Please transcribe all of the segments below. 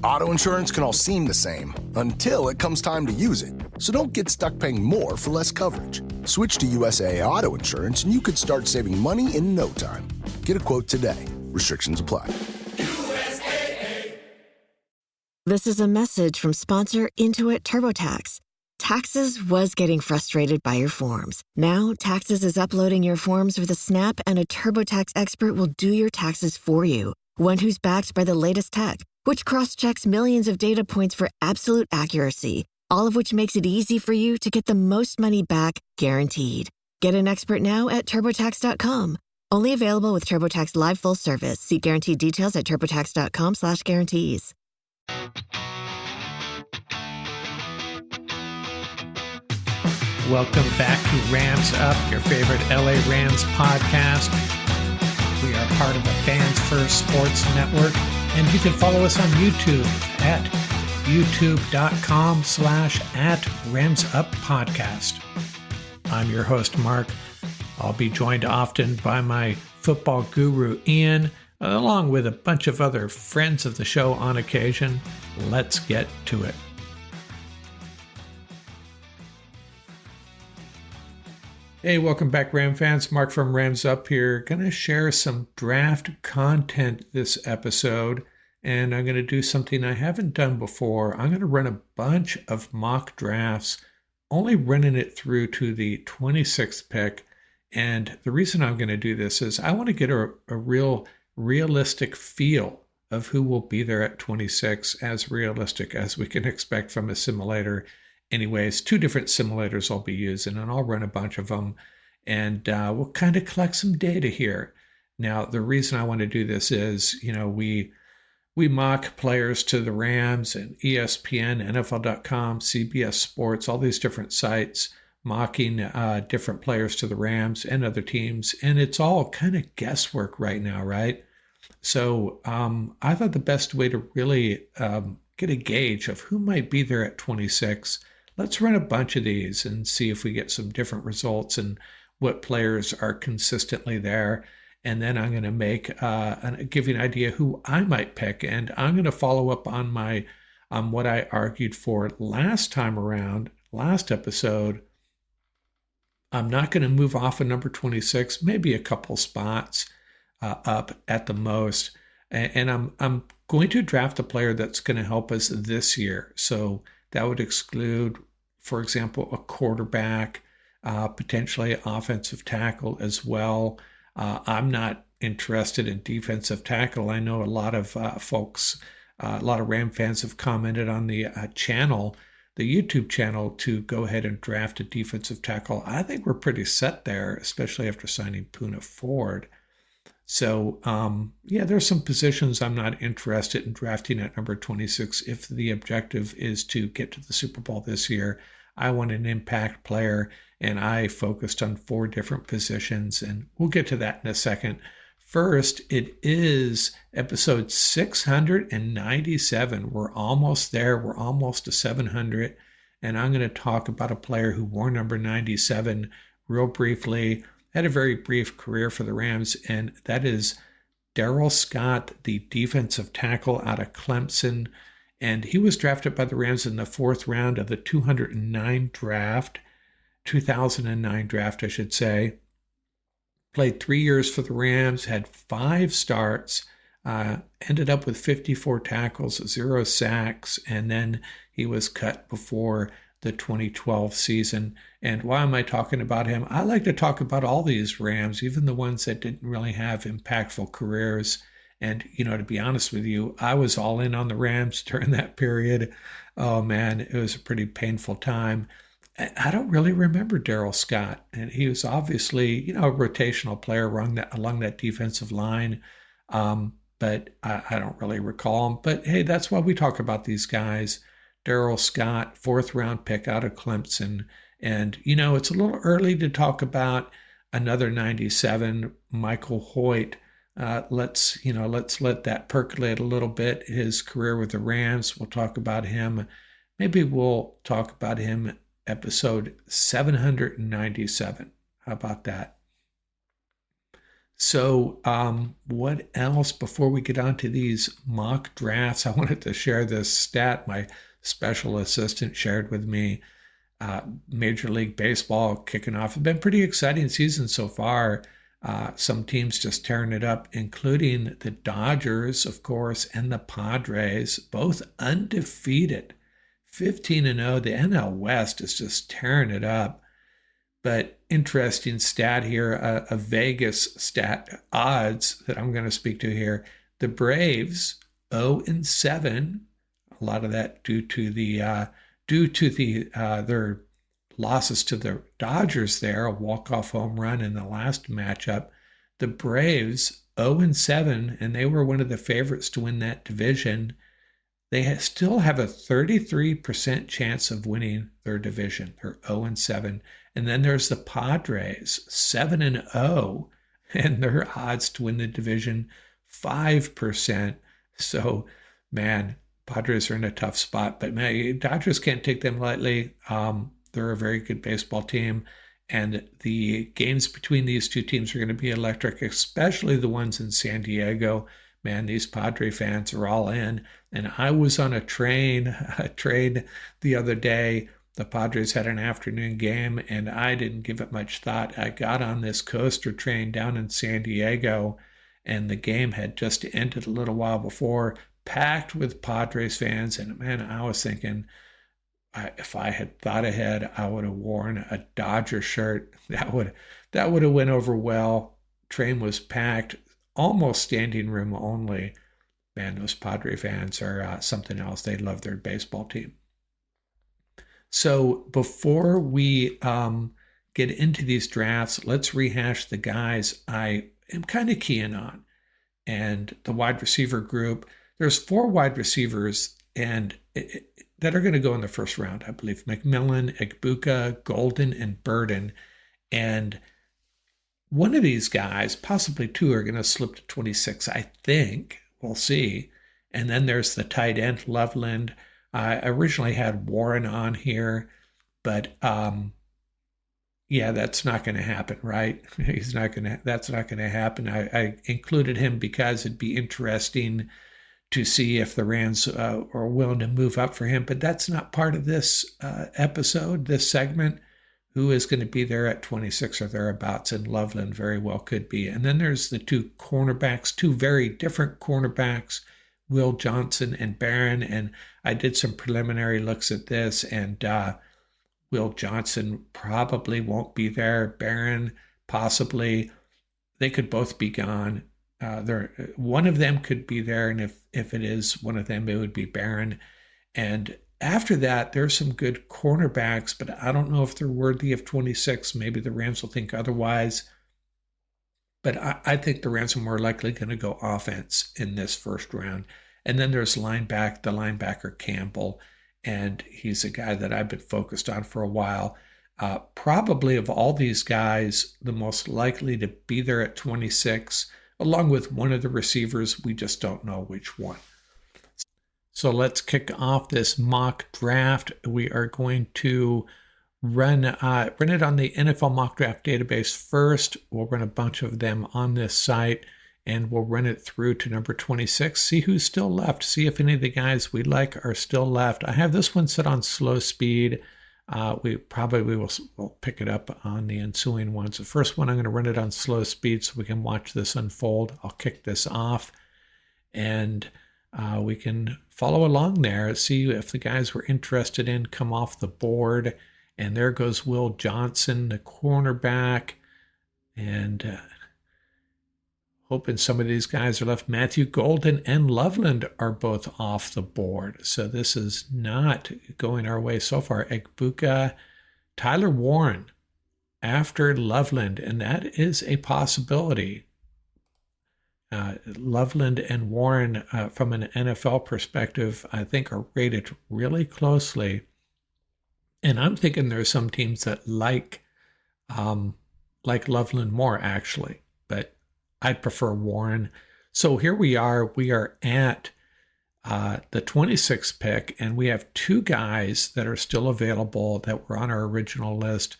Auto insurance can all seem the same until it comes time to use it. So don't get stuck paying more for less coverage. Switch to USAA Auto Insurance and you could start saving money in no time. Get a quote today. Restrictions apply. USAA. This is a message from sponsor Intuit TurboTax. Taxes was getting frustrated by your forms. Now, Taxes is uploading your forms with a snap, and a TurboTax expert will do your taxes for you. One who's backed by the latest tech, which cross-checks millions of data points for absolute accuracy, all of which makes it easy for you to get the most money back, guaranteed. Get an expert now at TurboTax.com. Only available with TurboTax Live Full Service. See guaranteed details at TurboTax.com/guarantees. Welcome back to Rams Up, your favorite LA Rams podcast. We are part of the Fans First Sports Network, and you can follow us on YouTube at youtube.com/@RamsUpPodcast. I'm your host, Mark. I'll be joined often by my football guru, Ian, along with a bunch of other friends of the show on occasion. Let's get to it. Hey, welcome back, Ram fans. Mark from Rams Up here. Going to share some draft content this episode, and I'm going to do something I haven't done before. I'm going to run a bunch of mock drafts, only running it through to the 26th pick. And the reason I'm going to do this is I want to get a real realistic feel of who will be there at 26, as realistic as we can expect from a simulator. Anyways, 2 different simulators I'll be using, and I'll run a bunch of them, and we'll kind of collect some data here. Now, the reason I want to do this is, we mock players to the Rams and ESPN, NFL.com, CBS Sports, all these different sites, mocking different players to the Rams and other teams, and it's all kind of guesswork right now, right? So I thought the best way to really get a gauge of who might be there at 26, let's run a bunch of these and see if we get some different results and what players are consistently there. And then I'm going to give you an idea who I might pick. And I'm going to follow up on what I argued for last time around, last episode. I'm not going to move off of number 26, maybe a couple spots up at the most. And I'm going to draft a player that's going to help us this year. So that would exclude, for example, a quarterback, potentially offensive tackle as well. I'm not interested in defensive tackle. I know a lot of folks, a lot of Ram fans have commented on the channel, the YouTube channel, to go ahead and draft a defensive tackle. I think we're pretty set there, especially after signing Poona Ford. So, there's some positions I'm not interested in drafting at number 26. If the objective is to get to the Super Bowl this year, I want an impact player, and I focused on 4 different positions, and we'll get to that in a second. First, it is episode 697. We're almost there. We're almost to 700, and I'm going to talk about a player who wore number 97 real briefly. Had a very brief career for the Rams, and that is Darrell Scott, the defensive tackle out of Clemson. And he was drafted by the Rams in the 4th round of the 2009 draft, I should say. Played 3 years for the Rams, had 5 starts, ended up with 54 tackles, 0 sacks, and then he was cut before the 2012 season. And why am I talking about him? I like to talk about all these Rams, even the ones that didn't really have impactful careers. And, to be honest with you, I was all in on the Rams during that period. Oh, man, it was a pretty painful time. I don't really remember Darrell Scott. And he was obviously, a rotational player along that defensive line. But I don't really recall him. But, hey, that's why we talk about these guys. Darrell Scott, 4th round pick out of Clemson. And, it's a little early to talk about another 97, Michael Hoyt. Let's let that percolate a little bit. His career with the Rams, we'll talk about him. Maybe we'll talk about him episode 797. How about that? So, what else before we get on to these mock drafts? I wanted to share this stat my special assistant shared with me. Major League Baseball kicking off. It's been pretty exciting season so far. Some teams just tearing it up, including the Dodgers, of course, and the Padres, both undefeated, 15-0. The NL West is just tearing it up. But interesting stat here, a Vegas stat odds that I'm going to speak to here. The Braves 0-7. A lot of that due to their losses to the Dodgers there, a walk-off home run in the last matchup. The Braves 0-7, and they were one of the favorites to win that division. They still have a 33% chance of winning their division. They're 0-7. And then there's the Padres, 7-0, and their odds to win the division, 5%. So, man, Padres are in a tough spot. But, man, Dodgers can't take them lightly. They're a very good baseball team. And the games between these two teams are going to be electric, especially the ones in San Diego. Man, these Padre fans are all in. And I was on a train the other day. The Padres had an afternoon game, and I didn't give it much thought. I got on this coaster train down in San Diego, and the game had just ended a little while before, packed with Padres fans. And, man, I was thinking, if I had thought ahead, I would have worn a Dodger shirt. That would have went over well. Train was packed, almost standing room only. Man, those Padre fans are something else. They love their baseball team. So before we get into these drafts, let's rehash the guys I am kind of keying on. And the wide receiver group, there's 4 wide receivers and that are going to go in the first round, I believe. McMillan, Egbuka, Golden, and Burden. And one of these guys, possibly 2, are going to slip to 26, I think. We'll see. And then there's the tight end, Loveland. I originally had Warren on here, but yeah, that's not going to happen, right? That's not going to happen. I included him because it'd be interesting to see if the Rams are willing to move up for him. But that's not part of this episode, this segment. Who is going to be there at 26 or thereabouts? And Loveland very well could be. And then there's the 2 cornerbacks, 2 very different cornerbacks, Will Johnson and Barron. And I did some preliminary looks at this, and Will Johnson probably won't be there. Barron possibly. They could both be gone. One of them could be there, and if it is one of them, it would be Barron. And after that, there's some good cornerbacks, but I don't know if they're worthy of 26. Maybe the Rams will think otherwise. But I think the Rams are more likely going to go offense in this first round. And then there's the linebacker Campbell, and he's a guy that I've been focused on for a while. Probably of all these guys, the most likely to be there at 26, along with one of the receivers. We just don't know which one. So let's kick off this mock draft. We are going to run it on the NFL mock draft database first. We'll run a bunch of them on this site, and we'll run it through to number 26, see who's still left, see if any of the guys we like are still left. I have this one set on slow speed. We will pick it up on the ensuing ones. The first one, I'm going to run it on slow speed so we can watch this unfold. I'll kick this off, and we can follow along there, see if the guys we're interested in come off the board. And there goes Will Johnson, the cornerback. And hoping some of these guys are left. Matthew Golden and Loveland are both off the board. So this is not going our way so far. Egbuka, Tyler Warren after Loveland, and that is a possibility. Loveland and Warren, from an NFL perspective, I think are rated really closely. And I'm thinking there's some teams that like Loveland more, actually. But I'd prefer Warren. So here we are. We are at the 26th pick, and we have 2 guys that are still available that were on our original list,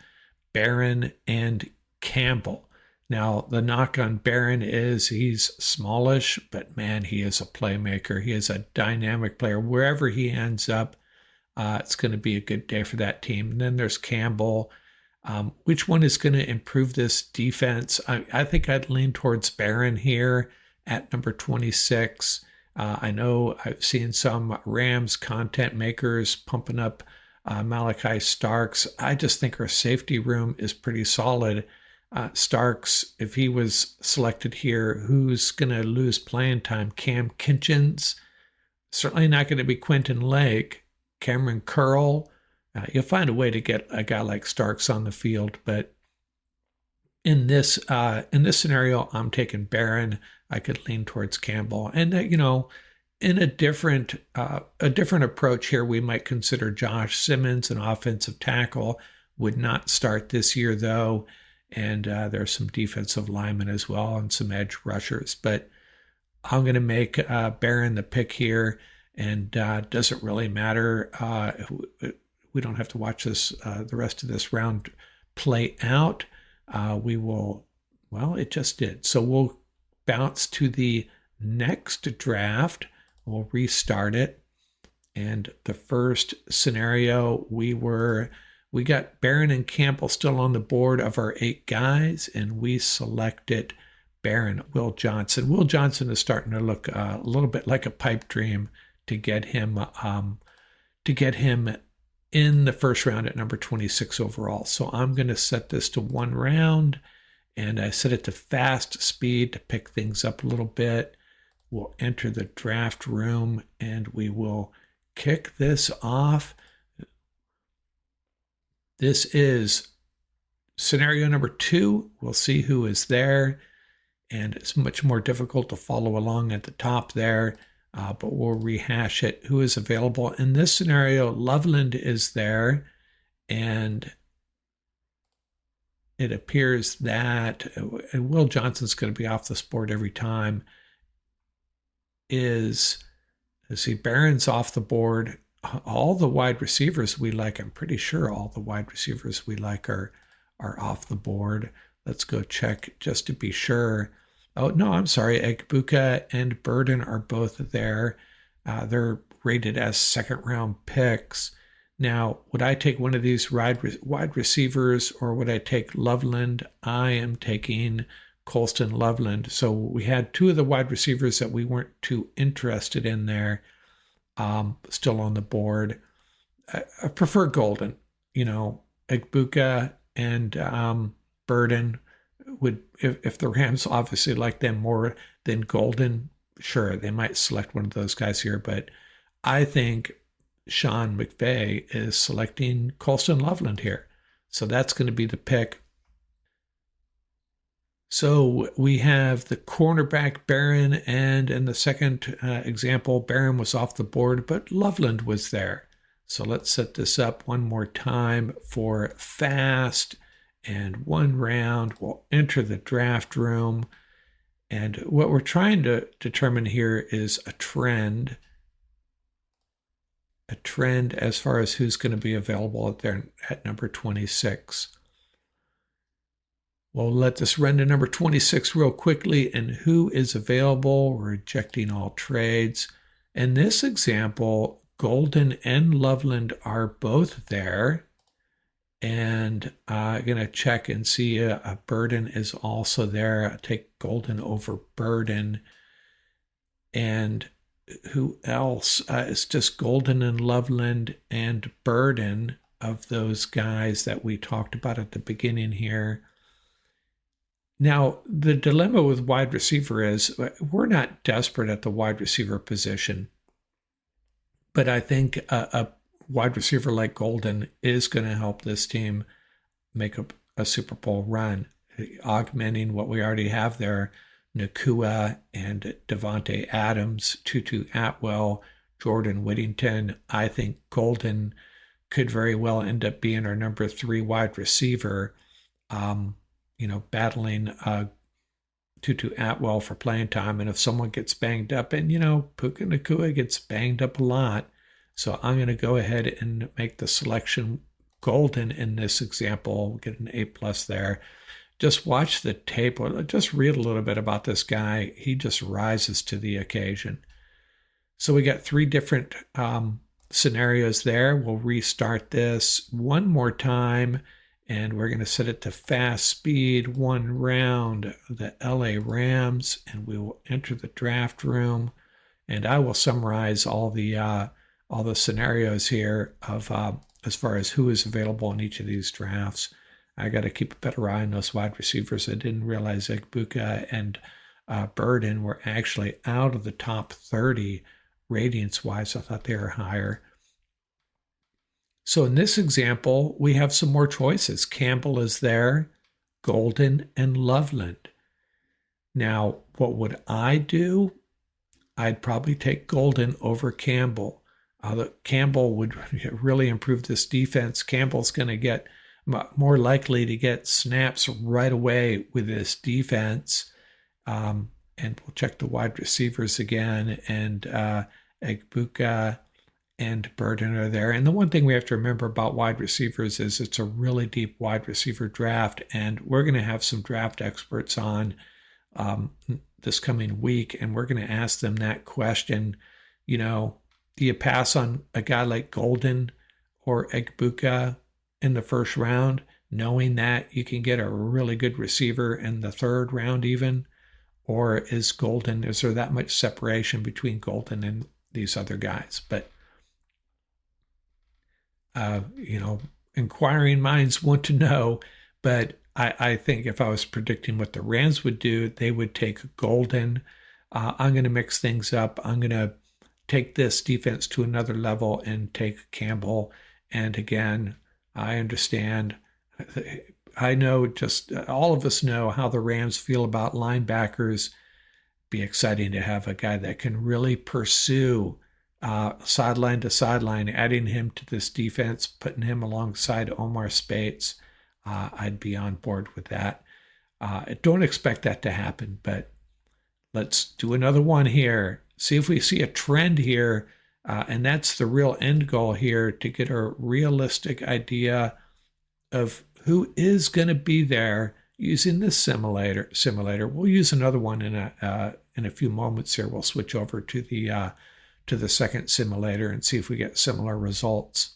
Barron and Campbell. Now, the knock on Barron is he's smallish, but man, he is a playmaker. He is a dynamic player. Wherever he ends up, it's going to be a good day for that team. And then there's Campbell. Which one is going to improve this defense? I think I'd lean towards Barron here at number 26. I know I've seen some Rams content makers pumping up Malachi Starks. I just think our safety room is pretty solid. Starks, if he was selected here, who's going to lose playing time? Cam Kitchens. Certainly not going to be Quentin Lake. Cameron Curl. You'll find a way to get a guy like Starks on the field, but in this scenario, I'm taking Barron. I could lean towards Campbell, and in a different approach here, we might consider Josh Simmons, an offensive tackle, would not start this year though, and there's some defensive linemen as well and some edge rushers. But I'm going to make Barron the pick here, and doesn't really matter. We don't have to watch this the rest of this round play out. We will, well, it just did. So we'll bounce to the next draft. We'll restart it. And the first scenario, we got Barron and Campbell still on the board of our 8 guys, and we selected Barron, Will Johnson. Will Johnson is starting to look a little bit like a pipe dream to get him in the first round at number 26 overall. So I'm going to set this to 1 round, and I set it to fast speed to pick things up a little bit. We'll enter the draft room, and we will kick this off. This is scenario number 2. We'll see who is there, and it's much more difficult to follow along at the top there. But we'll rehash it. Who is available? In this scenario, Loveland is there, and it appears that Will Johnson's going to be off the board every time. Let's see, Barron's off the board. All the wide receivers we like, I'm pretty sure all the wide receivers we like are off the board. Let's go check just to be sure. Oh, no, I'm sorry. Egbuka and Burden are both there. They're rated as second-round picks. Now, would I take one of these wide receivers, or would I take Loveland? I am taking Colston Loveland. So we had 2 of the wide receivers that we weren't too interested in there still on the board. I prefer Golden. Egbuka and Burden would, if the Rams obviously like them more than Golden, sure, they might select one of those guys here. But I think Sean McVay is selecting Colston Loveland here. So that's going to be the pick. So we have the cornerback Barron, and in the second example, Barron was off the board, but Loveland was there. So let's set this up one more time for fast. And 1 round, we'll enter the draft room. And what we're trying to determine here is a trend. A trend as far as who's going to be available at number 26. We'll let this run to number 26 real quickly. And who is available? We're rejecting all trades. In this example, Golden and Loveland are both there. And I'm going to check and see Burden is also there. I'll take Golden over Burden. And who else? It's just Golden and Loveland and Burden of those guys that we talked about at the beginning here. Now, the dilemma with wide receiver is we're not desperate at the wide receiver position. But I think a wide receiver like Golden is going to help this team make a Super Bowl run, augmenting what we already have there. Nacua and Devontae Adams, Tutu Atwell, Jordan Whittington. I think Golden could very well end up being our number 3 wide receiver, battling Tutu Atwell for playing time. And if someone gets banged up, and, Puka Nacua gets banged up a lot, so I'm going to go ahead and make the selection Golden in this example. We'll get an A+ there. just watch the tape, or just read a little bit about this guy. He just rises to the occasion. So we got 3 different scenarios there. We'll restart this one more time, and we're going to set it to fast speed, 1 round, the LA Rams, and we will enter the draft room. And I will summarize all the scenarios here of as far as who is available in each of these drafts. I got to keep a better eye on those wide receivers. I didn't realize Egbuka and Burden were actually out of the top 30 radiance-wise. I thought they were higher. So in this example, we have some more choices. Campbell is there, Golden, and Loveland. Now, what would I do? I'd probably take Golden over Campbell. Campbell would really improve this defense. Campbell's going to get more likely to get snaps right away with this defense. And we'll check the wide receivers again. And Egbuka and Burden are there. And the one thing we have to remember about wide receivers is it's a really deep wide receiver draft. And we're going to have some draft experts on this coming week. And we're going to ask them that question. Do you pass on a guy like Golden or Egbuka in the first round, knowing that you can get a really good receiver in the 3rd round even? Or is there that much separation between Golden and these other guys? But, inquiring minds want to know. But I think if I was predicting what the Rams would do, they would take Golden. I'm going to mix things up. I'm going to take this defense to another level and take Campbell. And again, I understand. I know, just all of us know how the Rams feel about linebackers. Be exciting to have a guy that can really pursue sideline to sideline, adding him to this defense, putting him alongside Omar Speights. I'd be on board with that. I don't expect that to happen, but let's do another one here. See if we see a trend here. And that's the real end goal here, to get a realistic idea of who is going to be there using this simulator. We'll use another one in a few moments here. We'll switch over to the second simulator and see if we get similar results.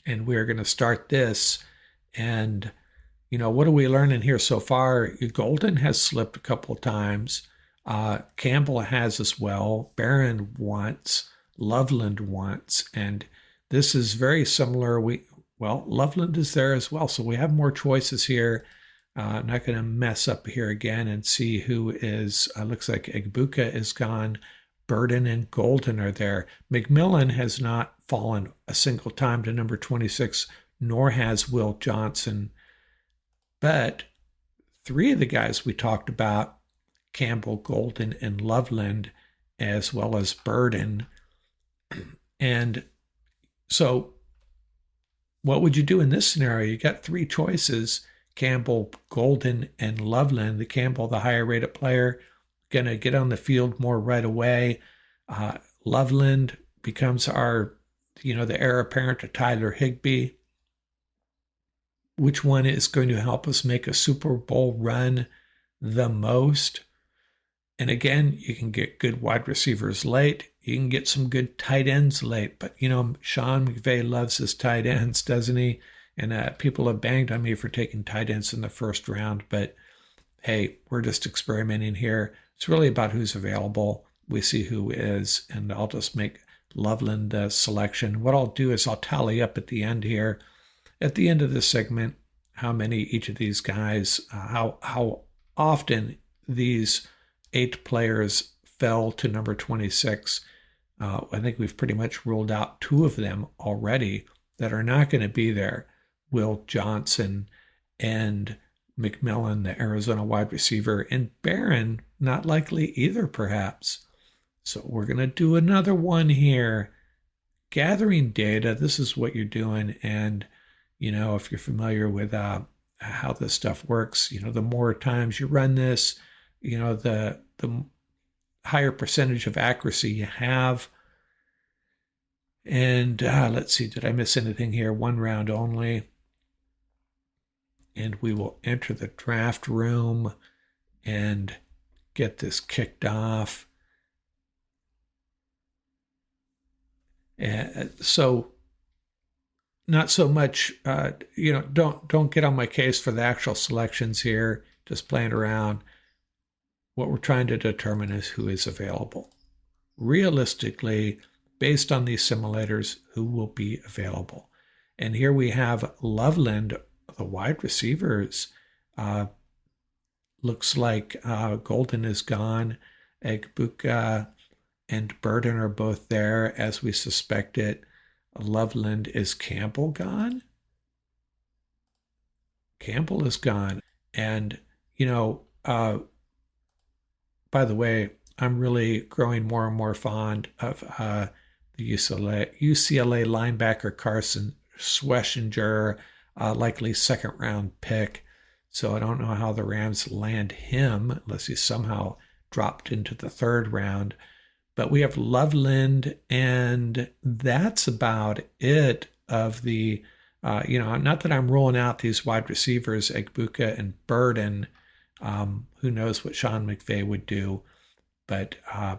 And we're going to start this. And, what are we learning here so far? Golden has slipped a couple of times. Campbell has as well. Barron once. Loveland once. And this is very similar. Loveland is there as well. So we have more choices here. I'm not going to mess up here again and see who is. Looks like Egbuka is gone. Burden and Golden are there. McMillan has not fallen a single time to number 26, nor has Will Johnson. But 3 of the guys we talked about, Campbell, Golden, and Loveland, as well as Burden. And so what would you do in this scenario? You got 3 choices, Campbell, Golden, and Loveland. The Campbell, the higher rated player, going to get on the field more right away. Loveland becomes the heir apparent to Tyler Higbee. Which one is going to help us make a Super Bowl run the most? And again, you can get good wide receivers late. You can get some good tight ends late. But, Sean McVay loves his tight ends, doesn't he? And people have banged on me for taking tight ends in the first round. But, hey, we're just experimenting here. It's really about who's available. We see who is. And I'll just make Loveland the selection. What I'll do is I'll tally up at the end here, at the end of this segment, how many each of these guys, how often these 8 players fell to number 26. I think we've pretty much ruled out 2 of them already that are not going to be there. Will Johnson and McMillan, the Arizona wide receiver, and Barron, not likely either, perhaps. So we're going to do another one here. Gathering data, this is what you're doing. And, if you're familiar with how this stuff works, the more times you run this, the higher percentage of accuracy you have. And let's see, did I miss anything here? 1 round only. and we will enter the draft room and get this kicked off. And so not so much, don't get on my case for the actual selections here, just playing around. What we're trying to determine is who is available. Realistically, based on these simulators, who will be available. And here we have Loveland, the wide receivers. Looks like Golden is gone. Egbuka and Burden are both there as we suspected. Loveland, is Campbell gone? Campbell is gone. And, by the way, I'm really growing more and more fond of the UCLA linebacker Carson Schwessinger, likely second round pick. So I don't know how the Rams land him unless he somehow dropped into the third round. But we have Loveland, and that's about it of the, not that I'm rolling out these wide receivers, Egbuka and Burden. Who knows what Sean McVay would do. But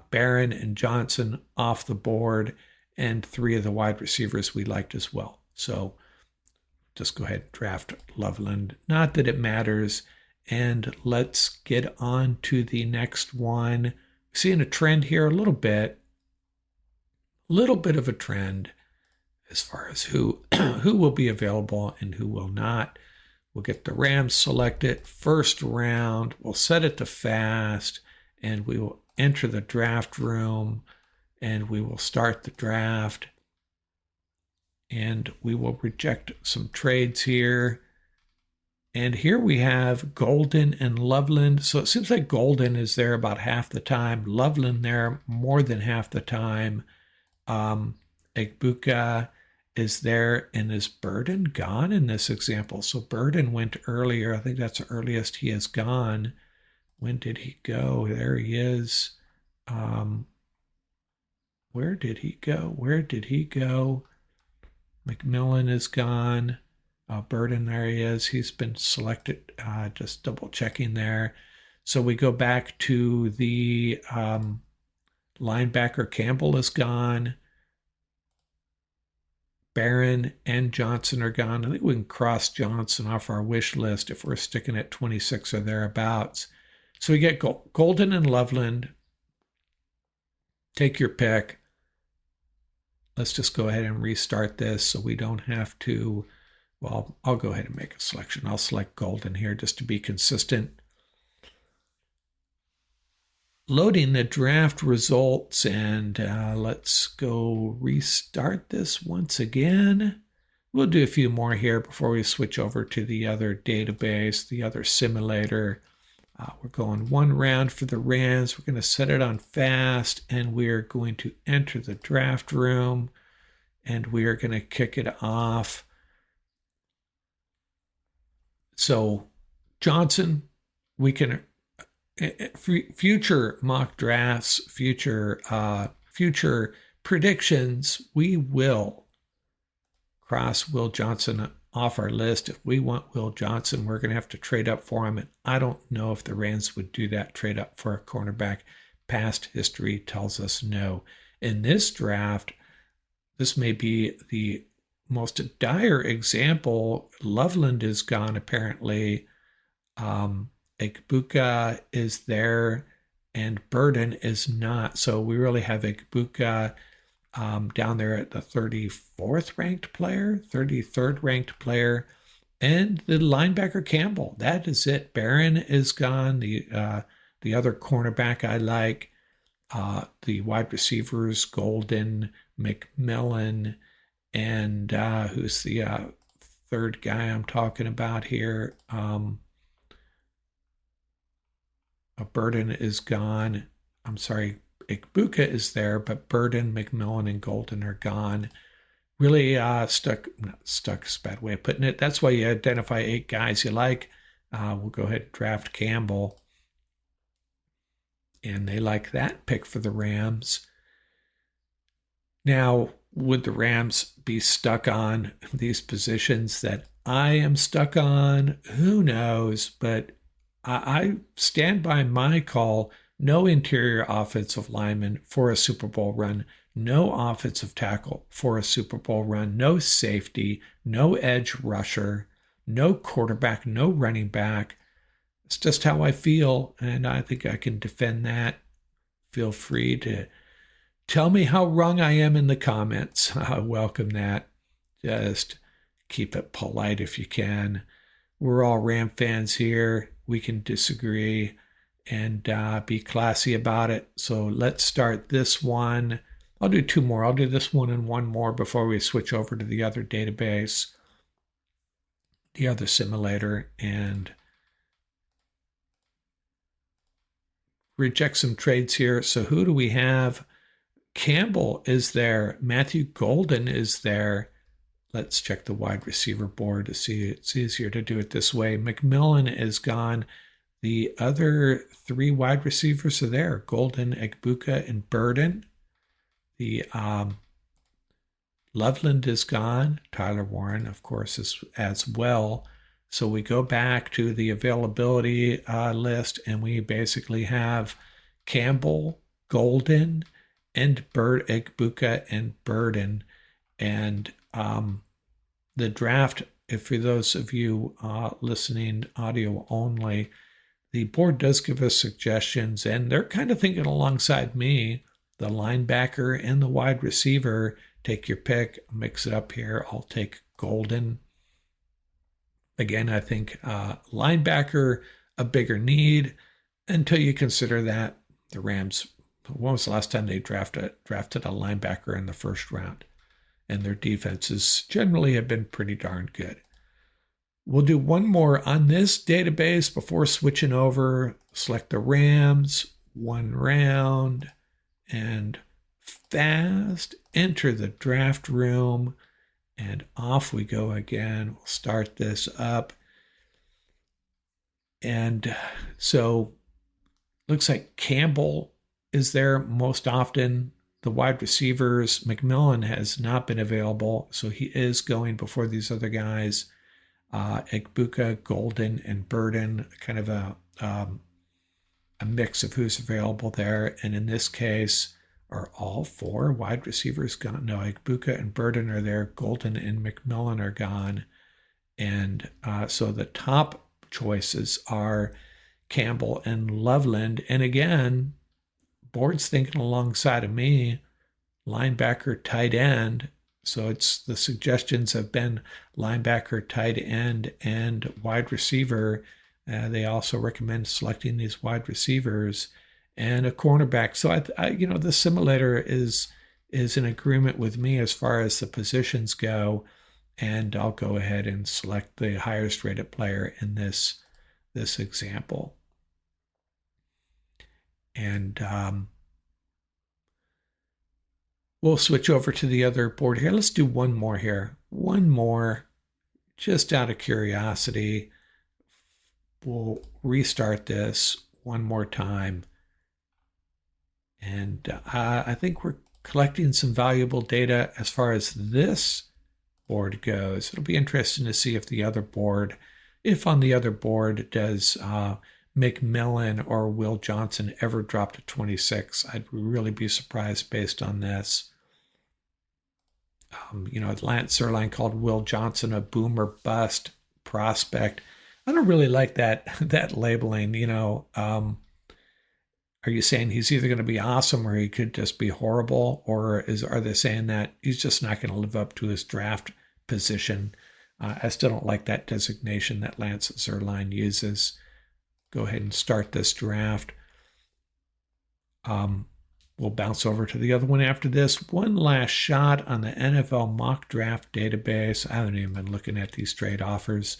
Barron and Johnson off the board, and 3 of the wide receivers we liked as well. So just go ahead and draft Loveland. Not that it matters. And let's get on to the next one. Seeing a trend here a little bit of a trend as far as who will be available and who will not. We'll get the Rams selected first round. We'll set it to fast, and we will enter the draft room, and we will start the draft. And we will reject some trades here. And here we have Golden and Loveland. So it seems like Golden is there about half the time. Loveland there more than half the time. Egbuka is there, and is Burden gone in this example? So Burden went earlier. I think that's the earliest he has gone. When did he go? There he is. Where did he go? McMillan is gone. Burden, there he is. He's been selected, just double checking there. So we go back to the linebacker. Campbell is gone. Barron and Johnson are gone. I think we can cross Johnson off our wish list if we're sticking at 26 or thereabouts. So we get Golden and Loveland. Take your pick. Let's just go ahead and restart this so we don't have to. Well, I'll go ahead and make a selection. I'll select Golden here just to be consistent. Loading the draft results, and let's go restart this once again. We'll do a few more here before we switch over to the other database, the other simulator. We're going 1 round for the Rams. We're going to set it on fast, and we're going to enter the draft room, and we are going to kick it off. So Johnson, we can future mock drafts, future predictions, we will cross Will Johnson off our list. If we want Will Johnson, we're going to have to trade up for him, and I don't know if the Rams would do that, trade up for a cornerback. Past history tells us no. In this draft, this may be the most dire example. Loveland is gone, apparently. Egbuka is there, and Burden is not. So we really have Egbuka down there at the 34th ranked player, 33rd ranked player, and the linebacker Campbell. That is it. Barron is gone. The other cornerback I like. The wide receivers, Golden, McMillan, and who's the third guy I'm talking about here? Burden is gone. I'm sorry, Egbuka is there, but Burden, McMillan, and Golden are gone. Really stuck is a bad way of putting it. That's why you identify 8 guys you like. We'll go ahead and draft Campbell. And they like that pick for the Rams. Now, would the Rams be stuck on these positions that I am stuck on? Who knows? But I stand by my call. No interior offensive lineman for a Super Bowl run. No offensive tackle for a Super Bowl run. No safety. No edge rusher. No quarterback. No running back. It's just how I feel, and I think I can defend that. Feel free to tell me how wrong I am in the comments. I welcome that. Just keep it polite if you can. We're all Ram fans here. We can disagree and be classy about it. So let's start this one. I'll do two more. I'll do this one and one more before we switch over to the other database, the other simulator, and reject some trades here. So who do we have? Campbell is there. Matthew Golden is there. Let's check the wide receiver board to see. It's easier to do it this way. McMillan is gone. The other three wide receivers are there. Golden, Egbuka, and Burden. The Loveland is gone. Tyler Warren, of course, is as well. So we go back to the availability list, and we basically have Campbell, Golden, and Egbuka and Burden. And the draft, if for those of you listening audio only, the board does give us suggestions, and they're kind of thinking alongside me, the linebacker and the wide receiver. Take your pick, mix it up here. I'll take Golden. Again, I think linebacker, a bigger need until you consider that the Rams, when was the last time they drafted a linebacker in the first round? And their defenses generally have been pretty darn good. We'll do one more on this database before switching over. Select the Rams, one round, and fast enter the draft room, and off we go again. We'll start this up. And so looks like Campbell is there most often. The wide receivers, McMillan has not been available, so he is going before these other guys. Egbuka, Golden, and Burden, kind of a mix of who's available there. And in this case, are all four wide receivers gone? No, Egbuka and Burden are there. Golden and McMillan are gone. And so the top choices are Campbell and Loveland. And again, board's thinking alongside of me, linebacker, tight end. So it's the suggestions have been linebacker, tight end, and wide receiver. They also recommend selecting these wide receivers and a cornerback. So I the simulator is in agreement with me as far as the positions go, and I'll go ahead and select the highest rated player in this example. And we'll switch over to the other board here. Let's do one more here. One more, just out of curiosity. We'll restart this one more time. And I think we're collecting some valuable data as far as this board goes. It'll be interesting to see if on the other board does McMillan or Will Johnson ever drop to 26. I'd really be surprised based on this. Lance Zierlein called Will Johnson a boomer bust prospect. I don't really like that labeling. Are you saying he's either going to be awesome or he could just be horrible? Or are they saying that he's just not going to live up to his draft position? I still don't like that designation that Lance Zierlein uses. Go ahead and start this draft. We'll bounce over to the other one after this. One last shot on the NFL mock draft database. I haven't even been looking at these trade offers.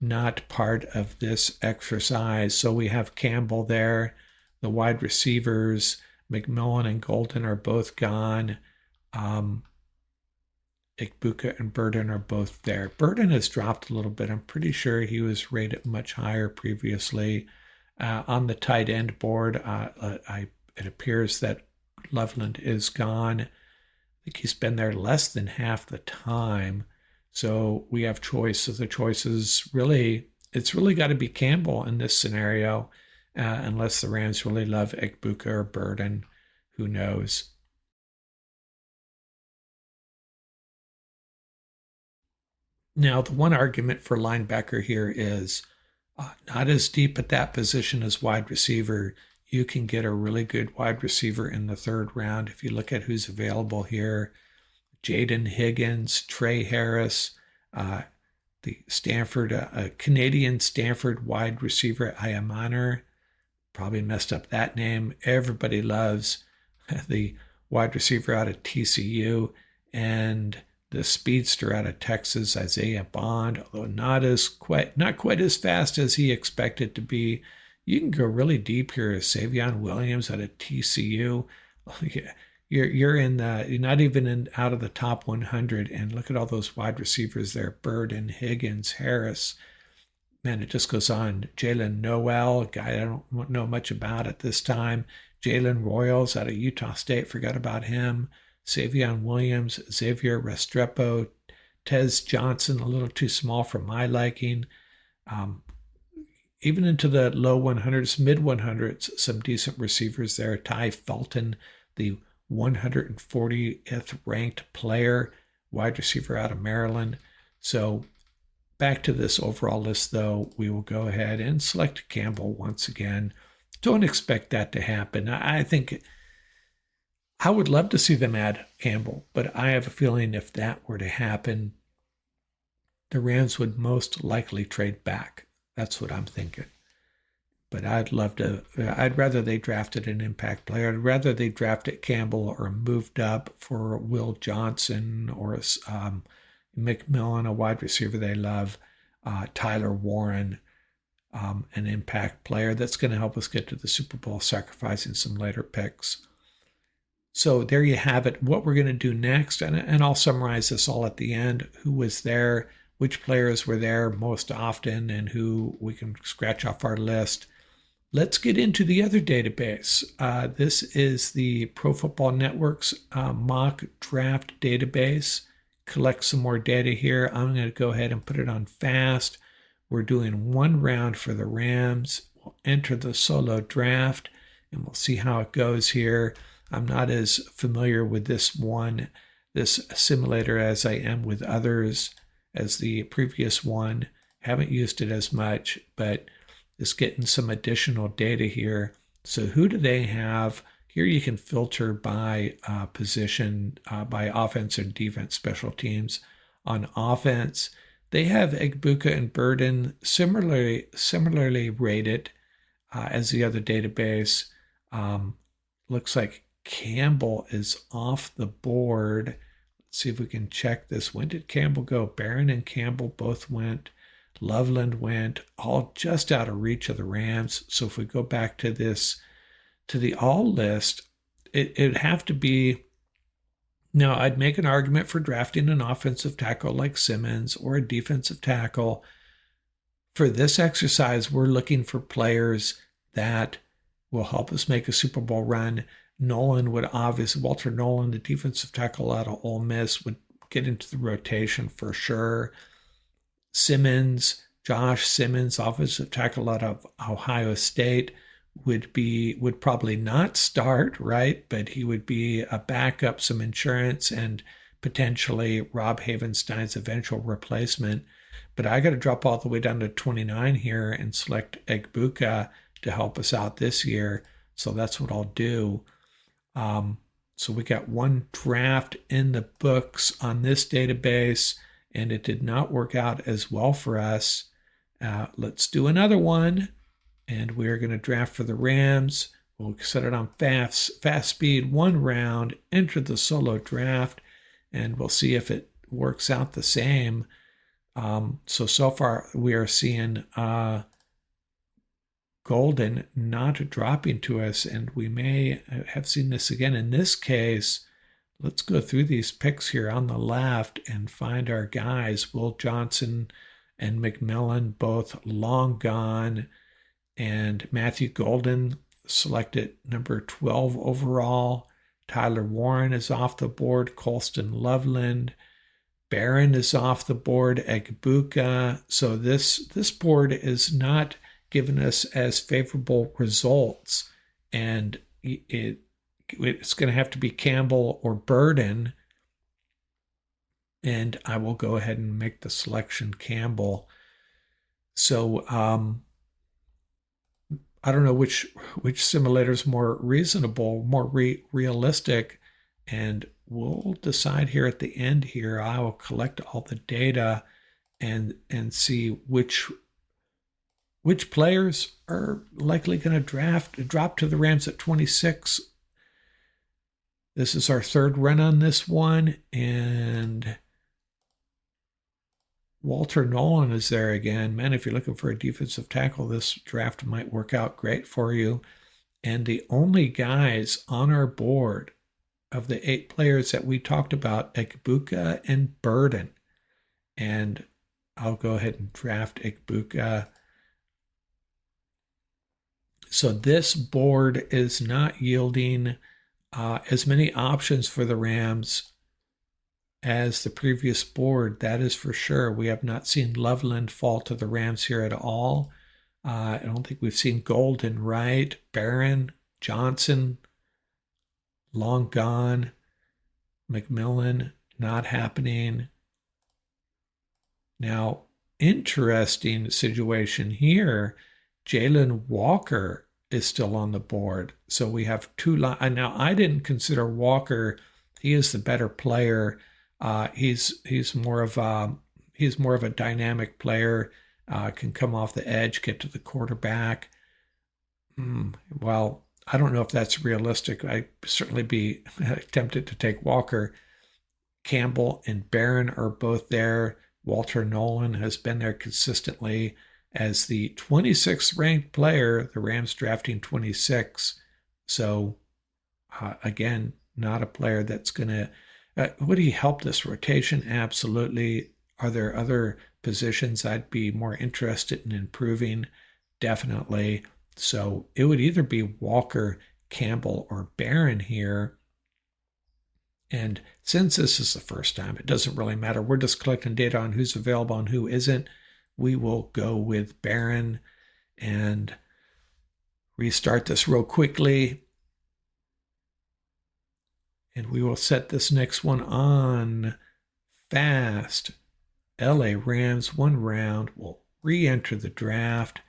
Not part of this exercise. So we have Campbell there. The wide receivers, McMillan and Golden, are both gone. Egbuka and Burden are both there. Burden has dropped a little bit. I'm pretty sure he was rated much higher previously. On the tight end board, it appears that Loveland is gone. think he's been there less than half the time. So we have choices. The choices really, it's really got to be Campbell in this scenario, unless the Rams really love Egbuka or Burden. Who knows? Now, the one argument for linebacker here is not as deep at that position as wide receiver. You can get a really good wide receiver in the third round. If you look at who's available here, Jaden Higgins, Trey Harris, the Stanford, Canadian Stanford wide receiver, Ayamaner. Probably messed up that name. Everybody loves the wide receiver out of TCU, and the speedster out of Texas, Isaiah Bond, although not quite as fast as he expected to be. You can go really deep here. Savion Williams out of TCU. You're not even out of the top 100, and look at all those wide receivers there: Burden, Higgins, Harris. Man, it just goes on. Jalen Noel, a guy I don't know much about at this time. Jalen Royals out of Utah State, forgot about him. Savion Williams, Xavier Restrepo, Tez Johnson, a little too small for my liking. Even into the low 100s, mid 100s, some decent receivers there. Ty Felton, the 140th ranked player, wide receiver out of Maryland. So back to this overall list, though, we will go ahead and select Campbell once again. Don't expect that to happen. I think I would love to see them add Campbell, but I have a feeling if that were to happen, the Rams would most likely trade back. That's what I'm thinking. But I'd rather they drafted an impact player. I'd rather they drafted Campbell or moved up for Will Johnson or McMillan, a wide receiver they love, Tyler Warren, an impact player that's going to help us get to the Super Bowl, sacrificing some later picks. So there you have it. What we're going to do next, and I'll summarize this all at the end, who was there, which players were there most often, and who we can scratch off our list. Let's get into the other database. This is the Pro Football Network's mock draft database. Collect some more data here. I'm going to go ahead and put it on fast. We're doing one round for the Rams. We'll enter the solo draft, and we'll see how it goes here. I'm not as familiar with this simulator as I am with others, as the previous one. Haven't used it as much, but it's getting some additional data here. So who do they have? Here you can filter by position, by offense and defense, special teams. On offense, they have Egbuka and Burden similarly rated as the other database. Looks like Campbell is off the board. Let's see if we can check this. When did Campbell go? Barron and Campbell both went. Loveland went, all just out of reach of the Rams. So if we go back to this, to the all list, it'd have to be, now I'd make an argument for drafting an offensive tackle like Simmons or a defensive tackle. For this exercise, we're looking for players that will help us make a Super Bowl run. Nolan would obviously, Walter Nolan, the defensive tackle out of Ole Miss, would get into the rotation for sure. Simmons, Josh Simmons, offensive tackle out of Ohio State, would probably not start, right? But he would be a backup, some insurance, and potentially Rob Havenstein's eventual replacement. But I got to drop all the way down to 29 here and select Egbuka to help us out this year. So that's what I'll do. So we got one draft in the books on this database, and it did not work out as well for us. Let's do another one, and we're going to draft for the Rams. We'll set it on fast speed, one round, enter the solo draft, and we'll see if it works out the same. So far we are seeing Golden not dropping to us, and we may have seen this again. In this case, let's go through these picks here on the left and find our guys. Will Johnson and McMillan both long gone, and Matthew Golden selected number 12 overall. Tyler Warren is off the board. Colston Loveland. Barron is off the board. Egbuka. So this board is not giving us as favorable results. And it's going to have to be Campbell or Burden. And I will go ahead and make the selection Campbell. So I don't know which simulator is more reasonable, more realistic, and we'll decide here at the end here. I will collect all the data and see which players are likely going to drop to the Rams at 26. This is our third run on this one, and Walter Nolan is there again. Man, if you're looking for a defensive tackle, this draft might work out great for you. And the only guys on our board of the 8 players that we talked about, Egbuka and Burden. And I'll go ahead and draft Egbuka. So this board is not yielding as many options for the Rams as the previous board, that is for sure. We have not seen Loveland fall to the Rams here at all. I don't think we've seen Golden, Wright, Barron, Johnson, long gone. McMillan, not happening. Now, interesting situation here. Jalen Walker is still on the board. So we have 2 lines. Now, I didn't consider Walker. He is the better player. He's more of a dynamic player. Can come off the edge, get to the quarterback. Well, I don't know if that's realistic. I'd certainly be tempted to take Walker. Campbell and Barron are both there. Walter Nolan has been there consistently as the 26th ranked player. The Rams drafting 26. So again, not a player that's going to. Would he help this rotation? Absolutely. Are there other positions I'd be more interested in improving? Definitely. So it would either be Walker, Campbell, or Barron here. And since this is the first time, it doesn't really matter. We're just collecting data on who's available and who isn't. We will go with Barron and restart this real quickly. And we will set this next one on fast. LA Rams, 1 round, will re-enter the draft.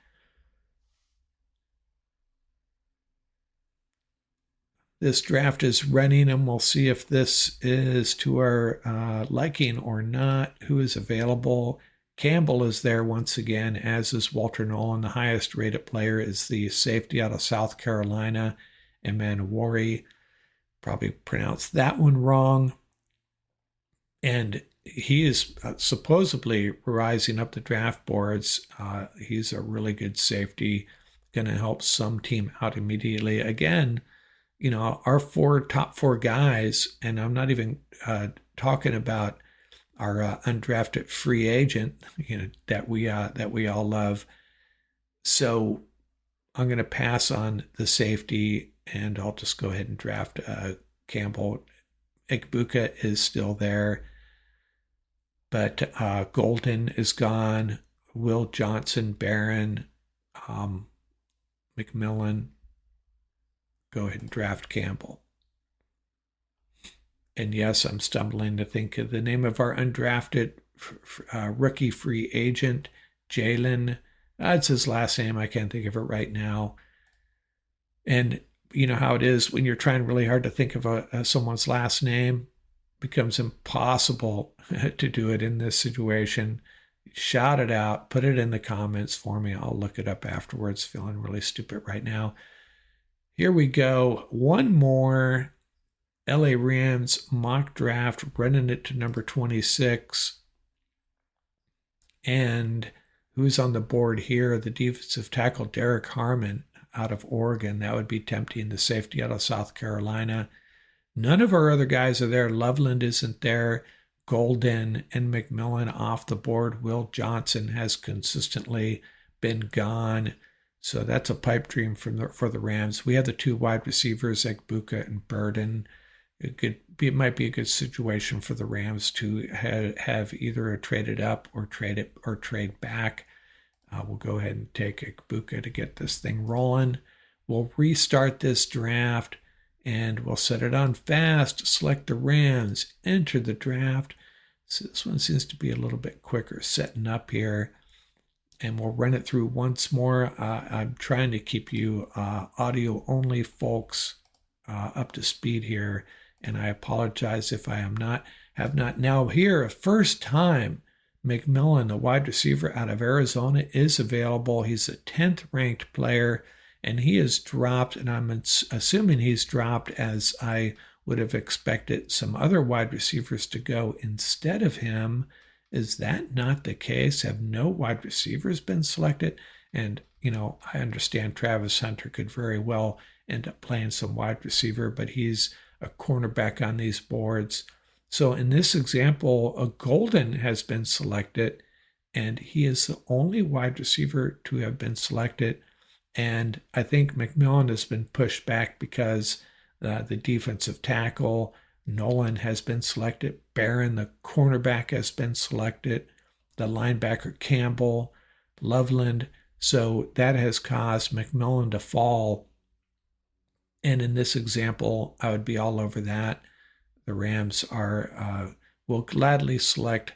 This draft is running, and we'll see if this is to our liking or not. Who is available? Campbell is there once again, as is Walter Nolan. The highest rated player is the safety out of South Carolina, Emmanuel. Probably pronounced that one wrong. And he is supposedly rising up the draft boards. He's a really good safety, going to help some team out immediately. Again, our top four guys, and I'm not even talking about our undrafted free agent, that we all love. So I'm going to pass on the safety, and I'll just go ahead and draft Campbell. Egbuka is still there, but Golden is gone. Will Johnson, Barron, McMillan. Go ahead and draft Campbell. And yes, I'm stumbling to think of the name of our undrafted rookie free agent, Jalen. That's his last name. I can't think of it right now. And you know how it is when you're trying really hard to think of someone's last name. It becomes impossible to do it in this situation. Shout it out. Put it in the comments for me. I'll look it up afterwards. Feeling really stupid right now. Here we go. One more. LA Rams mock draft, running it to number 26. And who's on the board here? The defensive tackle, Derek Harmon, out of Oregon. That would be tempting. The safety out of South Carolina. None of our other guys are there. Loveland isn't there. Golden and McMillan off the board. Will Johnson has consistently been gone. So that's a pipe dream for the Rams. We have the 2 wide receivers, Egbuka and Burden. it might be a good situation for the Rams to have either a traded up or trade back. We'll go ahead and take Egbuka to get this thing rolling. We'll restart this draft and we'll set it on fast. Select the Rams, enter the draft. So this one seems to be a little bit quicker setting up here. And we'll run it through once more. I'm trying to keep you audio only folks up to speed here. And I apologize if I have not. Now here, first time, McMillan, the wide receiver out of Arizona, is available. He's a 10th ranked player, and he is dropped, and I'm assuming he's dropped as I would have expected some other wide receivers to go instead of him. Is that not the case? Have no wide receivers been selected? And, I understand Travis Hunter could very well end up playing some wide receiver, but he's a cornerback on these boards. So in this example, a Golden has been selected, and he is the only wide receiver to have been selected. And I think McMillan has been pushed back because the defensive tackle, Nolan, has been selected. Barron, the cornerback, has been selected. The linebacker, Campbell, Loveland. So that has caused McMillan to fall. And in this example, I would be all over that. The Rams will gladly select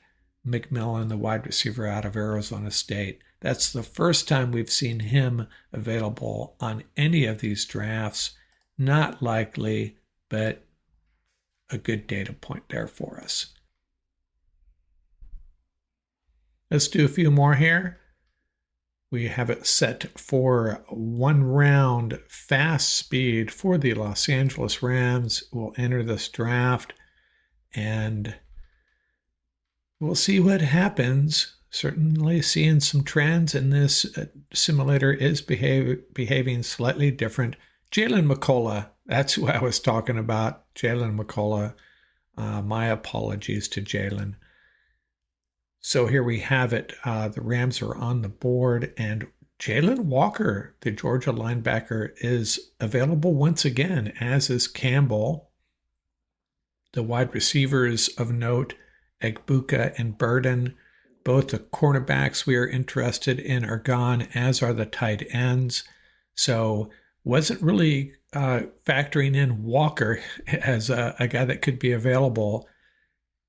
McMillan, the wide receiver out of Arizona State. That's the first time we've seen him available on any of these drafts. Not likely, but a good data point there for us. Let's do a few more here. We have it set for 1 round fast speed for the Los Angeles Rams. We'll enter this draft and we'll see what happens. Certainly seeing some trends, and this simulator is behaving slightly different. Jalen McCollough, that's who I was talking about. Jalen McCollough. My apologies to Jalen. So here we have it. The Rams are on the board, and Jalen Walker, the Georgia linebacker, is available once again, as is Campbell. The wide receivers of note, Egbuka and Burden, both the cornerbacks we are interested in are gone, as are the tight ends. So wasn't really factoring in Walker as a guy that could be available.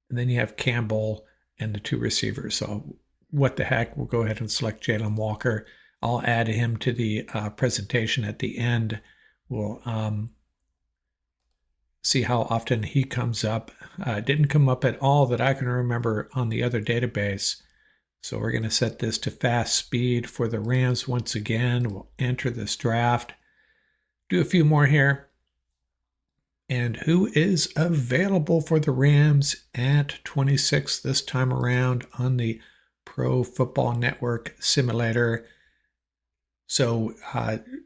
And then you have Campbell and the 2 receivers. So what the heck, we'll go ahead and select Jalen Walker. I'll add him to the presentation at the end. We'll see how often he comes up. Didn't come up at all that I can remember on the other database. So we're going to set this to fast speed for the Rams once again. We'll enter this draft. Do a few more here. And who is available for the Rams at 26 this time around on the Pro Football Network simulator? So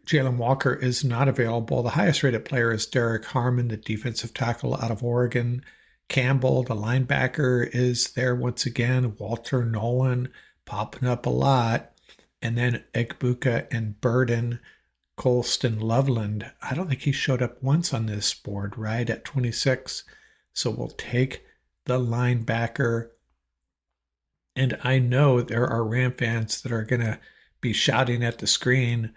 Jalen Walker is not available. The highest rated player is Derek Harmon, the defensive tackle out of Oregon. Campbell, the linebacker, is there once again. Walter Nolan popping up a lot. And then Egbuka and Burden. Colston Loveland, I don't think he showed up once on this board, right, at 26. So we'll take the linebacker. And I know there are Ram fans that are going to be shouting at the screen,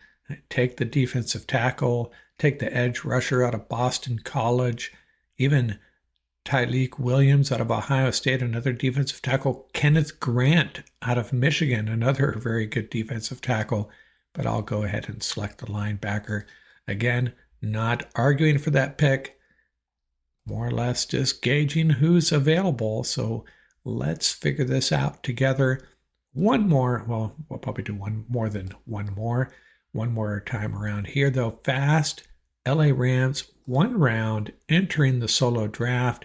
take the defensive tackle, take the edge rusher out of Boston College, even Tyleik Williams out of Ohio State, another defensive tackle, Kenneth Grant out of Michigan, another very good defensive tackle. But I'll go ahead and select the linebacker. Again, not arguing for that pick, more or less just gauging who's available. So let's figure this out together. One more, well, we'll probably do one more time around here, though. Fast, LA Rams, 1 round, entering the solo draft.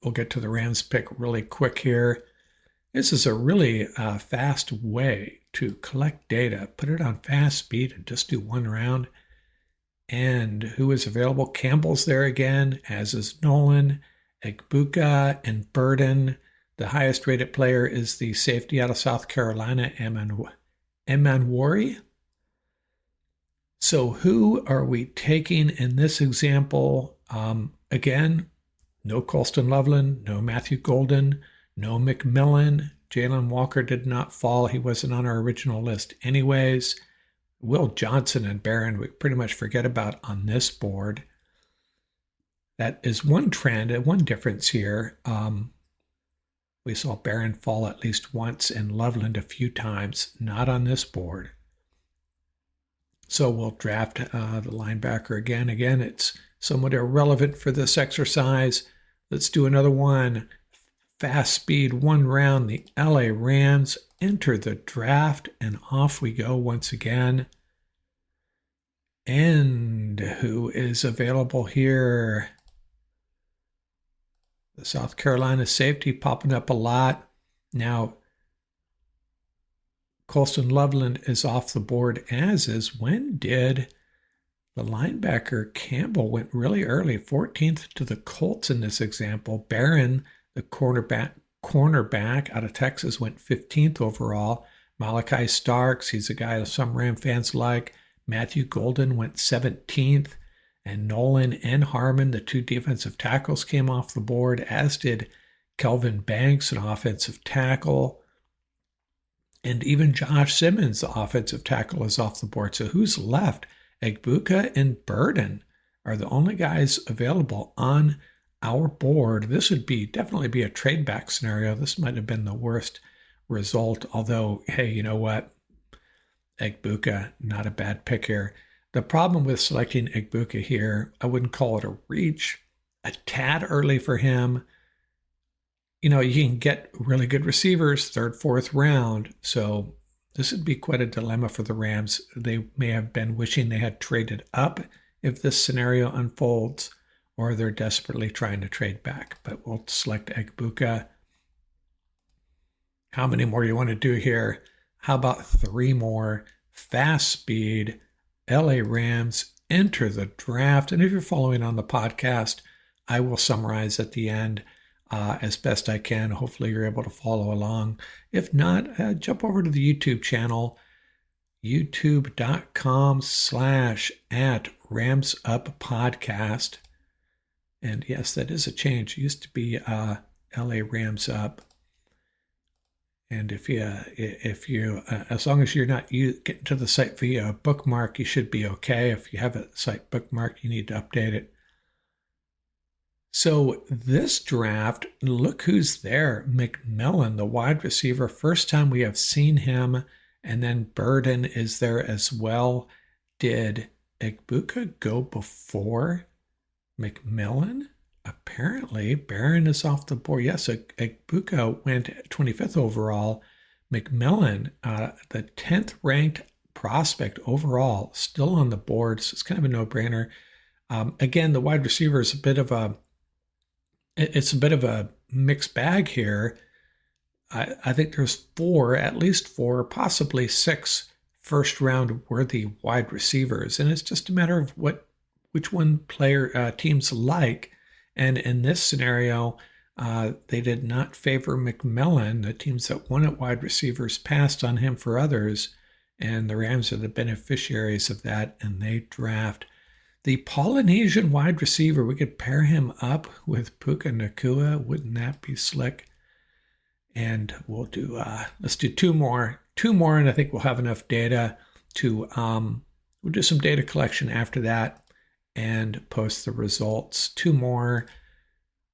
We'll get to the Rams pick really quick here. This is a really fast way to collect data. Put it on fast speed and just do 1 round. And who is available? Campbell's there again, as is Nolan, Egbuka, and Burden. The highest rated player is the safety out of South Carolina, Emanwari. So who are we taking in this example? again, no Colston Loveland, no Matthew Golden, no McMillan. Jalen Walker did not fall. He wasn't on our original list anyways. Will Johnson and Barron, we pretty much forget about on this board. That is one trend and one difference here. We saw Barron fall at least once and Loveland a few times, not on this board. So we'll draft the linebacker again. Again, it's somewhat irrelevant for this exercise. Let's do another one. Fast speed, one round. The LA Rams enter the draft, and off we go once again. And who is available here? The South Carolina safety popping up a lot. Now, Colston Loveland is off the board, as is. When did the linebacker Campbell went really early, 14th to the Colts in this example. Barron, the cornerback out of Texas, went 15th overall. Malachi Starks, he's a guy that some Ram fans like. Matthew Golden went 17th. And Nolan and Harmon, the two defensive tackles, came off the board, as did Kelvin Banks, an offensive tackle. And even Josh Simmons, the offensive tackle, is off the board. So who's left? Egbuka and Burden are the only guys available on our board. This would definitely be a trade back scenario. This might have been the worst result. Although, hey, you know what? Egbuka, not a bad pick here. The problem with selecting Egbuka here, I wouldn't call it a reach. A tad early for him. You know, you can get really good receivers, third, fourth round. So this would be quite a dilemma for the Rams. They may have been wishing they had traded up if this scenario unfolds, or they're desperately trying to trade back. But we'll select Egbuka. How many more do you want to do here? How about 3 more? Fast speed. LA Rams enter the draft. And if you're following on the podcast, I will summarize at the end as best I can. Hopefully you're able to follow along. If not, jump over to the YouTube channel, youtube.com/@RamsUpPodcast. And yes, that is a change. It used to be LA Rams Up. And if you, as long as you're not getting to the site via a bookmark, you should be okay. If you have a site bookmark, you need to update it. So this draft, look who's there. McMillan, the wide receiver. First time we have seen him. And then Burden is there as well. Did Egbuka go before McMillan? Apparently, Barron is off the board. Yes, Egbuka went 25th overall. McMillan, the 10th ranked prospect overall, still on the board. So it's kind of a no-brainer. Again, the wide receiver is a bit of a mixed bag here. I think there's at least four, possibly 6 first-round worthy wide receivers, and it's just a matter of which one teams like. And in this scenario, they did not favor McMillan. The teams that wanted wide receivers passed on him for others, and the Rams are the beneficiaries of that, and they draft the Polynesian wide receiver. We could pair him up with Puka Nacua. Wouldn't that be slick? And we'll do, let's do 2 more, and I think we'll have enough data to, we'll do some data collection after that and post the results. 2 more,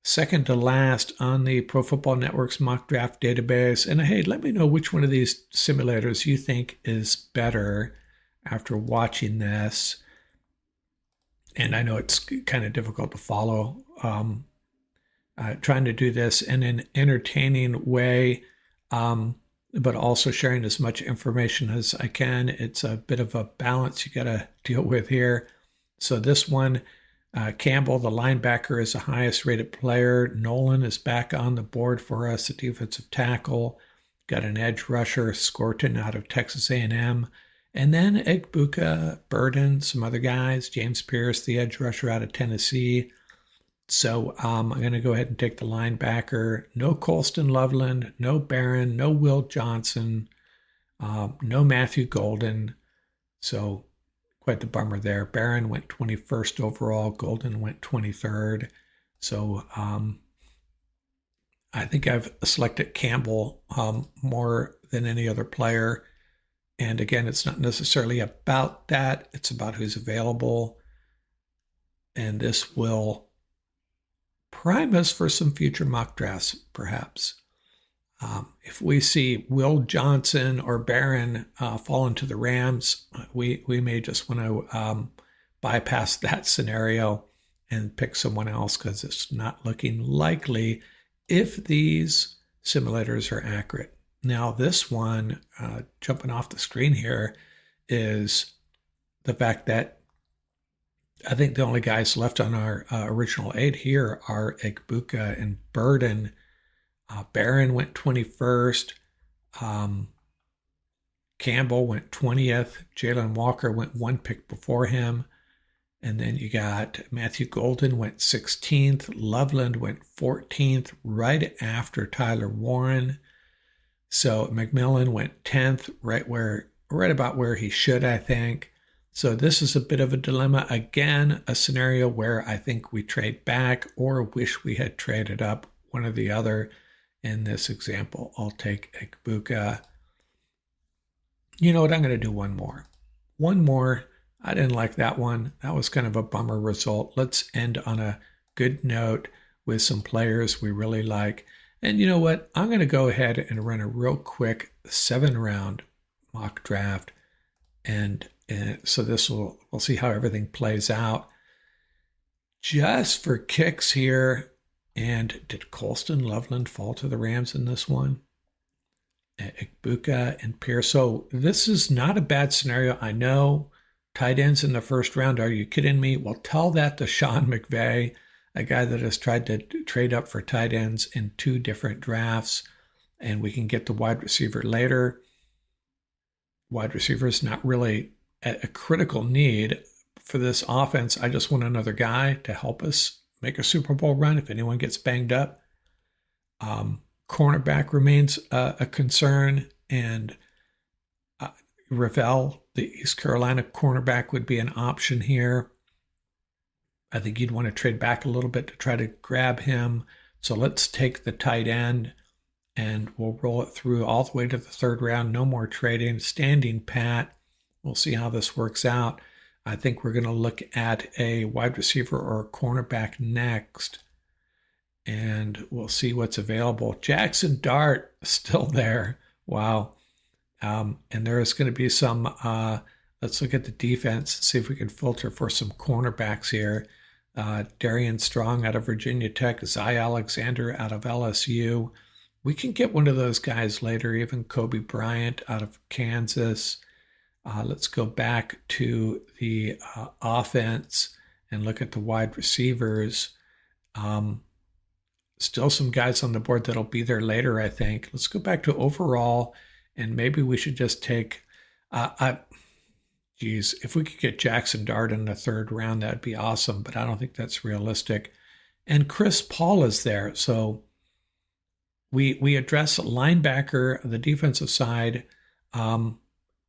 second to last on the Pro Football Network's mock draft database. And hey, let me know which one of these simulators you think is better after watching this. And I know it's kind of difficult to follow, trying to do this in an entertaining way, but also sharing as much information as I can. It's a bit of a balance you got to deal with here. So this one, Campbell, the linebacker, is the highest rated player. Nolan is back on the board for us, a defensive tackle. Got an edge rusher, Scorton out of Texas A&M. And then Egbuka, Burden, some other guys. James Pierce, the edge rusher out of Tennessee. So I'm going to go ahead and take the linebacker. No Colston Loveland, no Barron, no Will Johnson, no Matthew Golden. So quite the bummer there. Barron went 21st overall. Golden went 23rd. So I think I've selected Campbell more than any other player. And again, it's not necessarily about that. It's about who's available. And this will prime us for some future mock drafts, perhaps. If we see Will Johnson or Barron fall into the Rams, we may just want to bypass that scenario and pick someone else because it's not looking likely if these simulators are accurate. Now, this one, jumping off the screen here, is the fact that I think the only guys left on our original 8 here are Egbuka and Burden. Barron went 21st. Campbell went 20th. Jalen Walker went one pick before him. And then you got Matthew Golden went 16th. Loveland went 14th, right after Tyler Warren. So McMillan went 10th, right about where he should, I think. So this is a bit of a dilemma. Again, a scenario where I think we trade back or wish we had traded up, one or the other. In this example, I'll take Egbuka. You know what? I'm going to do one more. One more. I didn't like that one. That was kind of a bummer result. Let's end on a good note with some players we really like. And you know what? I'm going to go ahead and run a real quick 7-round mock draft. And so we'll see how everything plays out. Just for kicks here. And did Colston Loveland fall to the Rams in this one? Egbuka and Pierce. So this is not a bad scenario. I know tight ends in the first round. Are you kidding me? Well, tell that to Sean McVay, a guy that has tried to trade up for tight ends in 2 different drafts. And we can get the wide receiver later. Wide receiver is not really a critical need for this offense. I just want another guy to help us make a Super Bowl run if anyone gets banged up. Cornerback remains a concern, and Ravel, the East Carolina cornerback, would be an option here. I think you'd want to trade back a little bit to try to grab him. So let's take the tight end, and we'll roll it through all the way to the 3rd round. No more trading, standing pat. We'll see how this works out. I think we're going to look at a wide receiver or a cornerback next, and we'll see what's available. Jackson Dart still there. Wow. And there is going to be some, let's look at the defense, see if we can filter for some cornerbacks here. Darian Strong out of Virginia Tech, Zy Alexander out of LSU. We can get one of those guys later, even Kobe Bryant out of Kansas. Let's go back to the offense and look at the wide receivers. Still some guys on the board that'll be there later, I think. Let's go back to overall, and maybe we should just take, if we could get Jackson Dart in the 3rd round, that'd be awesome, but I don't think that's realistic. And Chris Paul is there. So we address linebacker, the defensive side,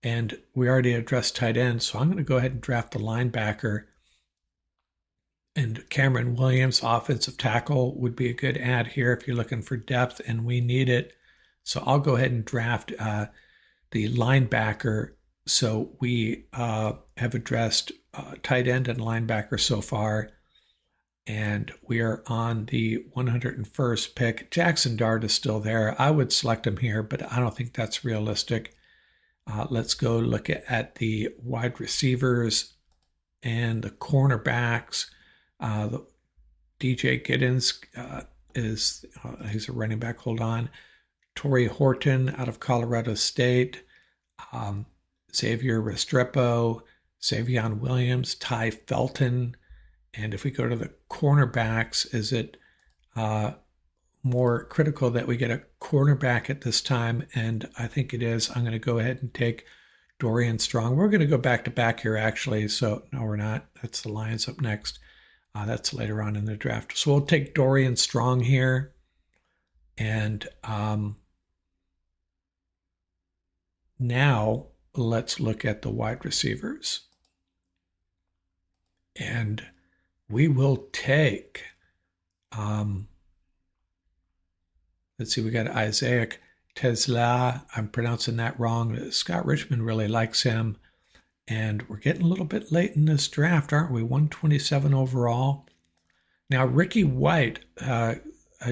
and we already addressed tight end, so I'm going to go ahead and draft the linebacker. And Cameron Williams, offensive tackle, would be a good add here if you're looking for depth, and we need it. So I'll go ahead and draft the linebacker. So we have addressed tight end and linebacker so far, and we are on the 101st pick. Jackson Dart is still there. I would select him here, but I don't think that's realistic. Let's go look at the wide receivers and the cornerbacks. DJ Giddens he's a running back. Hold on. Torrey Horton out of Colorado State. Xavier Restrepo, Savion Williams, Ty Felton. And if we go to the cornerbacks, is it more critical that we get a cornerback at this time? And I think it is. I'm going to go ahead and take Dorian Strong. We're going to go back to back here, actually. So no, we're not. That's the Lions up next. That's later on in the draft. So we'll take Dorian Strong here. And now let's look at the wide receivers. And we will take Let's see, we got Isaiah Tesla. I'm pronouncing that wrong. Scott Richmond really likes him. And we're getting a little bit late in this draft, aren't we? 127 overall. Now, Ricky White, a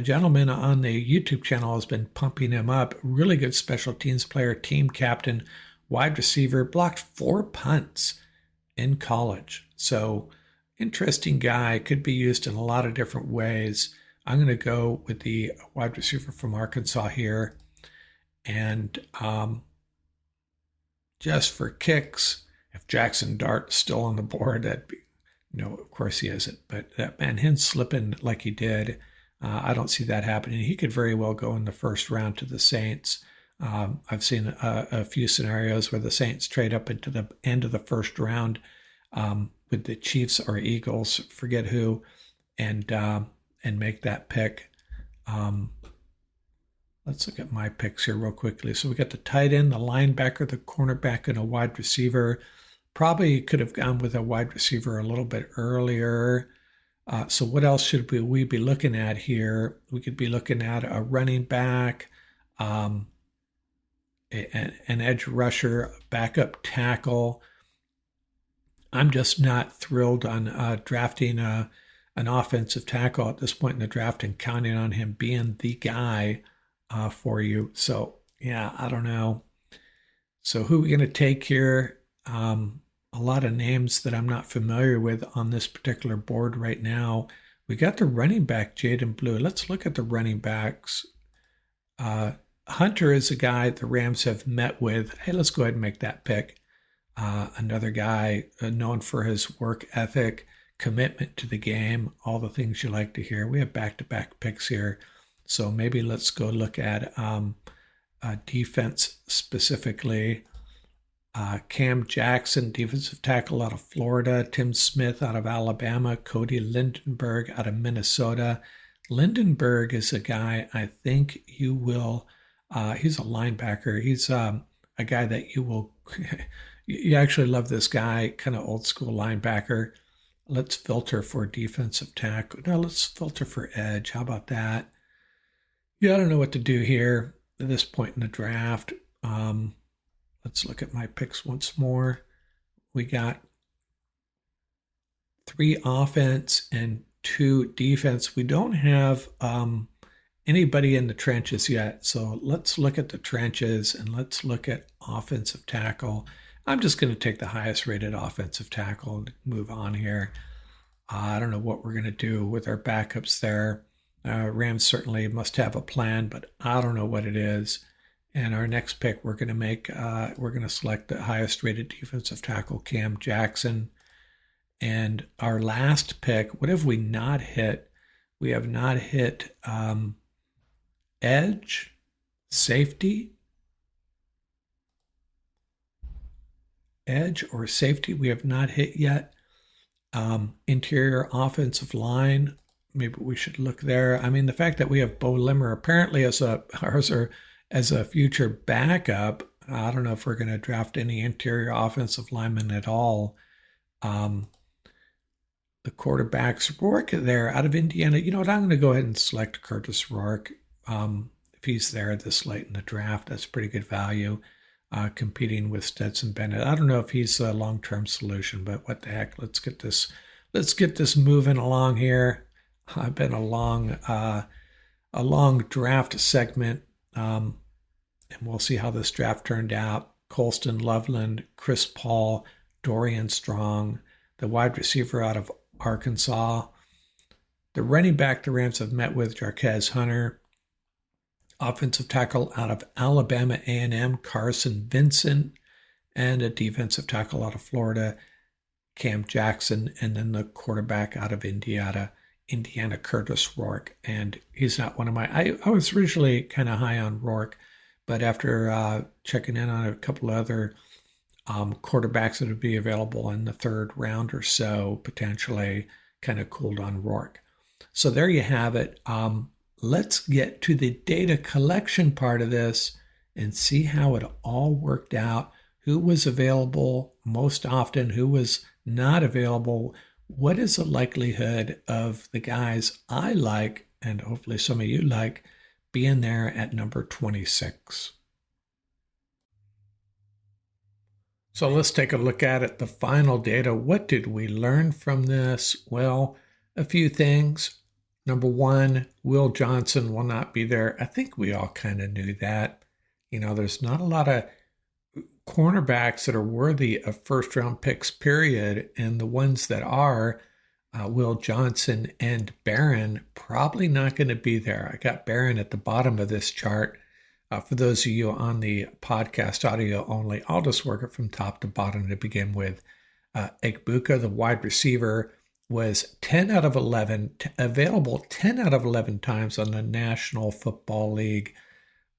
gentleman on the YouTube channel, has been pumping him up. Really good special teams player, team captain, wide receiver, blocked 4 punts in college. So, interesting guy, could be used in a lot of different ways. I'm going to go with the wide receiver from Arkansas here. And just for kicks, if Jackson Dart's still on the board, that'd be, no, of course he isn't. But that man, him slipping like he did, I don't see that happening. He could very well go in the first round to the Saints. I've seen a few scenarios where the Saints trade up into the end of the first round with the Chiefs or Eagles, forget who, and make that pick. Let's look at my picks here real quickly. So we got the tight end, the linebacker, the cornerback, and a wide receiver. Probably could have gone with a wide receiver a little bit earlier. So what else should we be looking at here? We could be looking at a running back, an edge rusher, backup tackle. I'm just not thrilled on drafting an offensive tackle at this point in the draft and counting on him being the guy for you. So, yeah, I don't know. So who are we going to take here? A lot of names that I'm not familiar with on this particular board right now. We got the running back, Jaden Blue. Let's look at the running backs. Hunter is a guy the Rams have met with. Hey, let's go ahead and make that pick. Another guy known for his work ethic, commitment to the game, all the things you like to hear. We have back-to-back picks here. So maybe let's go look at defense specifically. Cam Jackson, defensive tackle out of Florida. Tim Smith out of Alabama. Cody Lindenberg out of Minnesota. Lindenberg is a guy I think you will, he's a linebacker. He's a guy that you will, you actually love this guy, kind of old school linebacker. Let's filter for defensive tackle. No, let's filter for edge. How about that? Yeah, I don't know what to do here at this point in the draft. Let's look at my picks once more. We got 3 offense and 2 defense. We don't have anybody in the trenches yet. So let's look at the trenches and let's look at offensive tackle. I'm just going to take the highest rated offensive tackle and move on here. I don't know what we're going to do with our backups there. Rams certainly must have a plan, but I don't know what it is. And our next pick, we're going to select the highest rated defensive tackle, Cam Jackson. And our last pick, what have we not hit? We have not hit edge, safety, edge or safety. We have not hit yet. Interior offensive line. Maybe we should look there. I mean, the fact that we have Bo Limmer apparently as a future backup, I don't know if we're going to draft any interior offensive linemen at all. The quarterbacks, Rourke there out of Indiana. You know what? I'm going to go ahead and select Curtis Rourke. If he's there this late in the draft, that's pretty good value. Competing with Stetson Bennett. I don't know if he's a long-term solution, but what the heck? Let's get this moving along here. I've been a long draft segment. And we'll see how this draft turned out. Colston Loveland, Chris Paul, Dorian Strong, the wide receiver out of Arkansas. The running back the Rams have met with, Jarquez Hunter. Offensive tackle out of Alabama A&M, Carson Vincent. And a defensive tackle out of Florida, Cam Jackson. And then the quarterback out of Indiana, Curtis Rourke. And he's not one of my, I was originally kind of high on Rourke, but after checking in on a couple of other quarterbacks that would be available in the 3rd round or so, potentially kind of cooled on Rourke. So there you have it. Let's get to the data collection part of this and see how it all worked out. Who was available most often, who was not available, what is the likelihood of the guys I like, and hopefully some of you like, being there at number 26? So let's take a look at it. The final data. What did we learn from this? Well, a few things. Number one, Will Johnson will not be there. I think we all kind of knew that. There's not a lot of cornerbacks that are worthy of first round picks, period. And the ones that are, Will Johnson and Barron, probably not going to be there. I got Barron at the bottom of this chart. For those of you on the podcast audio only, I'll just work it from top to bottom to begin with. Egbuka, the wide receiver, was 10 out of 11, available 10 out of 11 times on the National Football League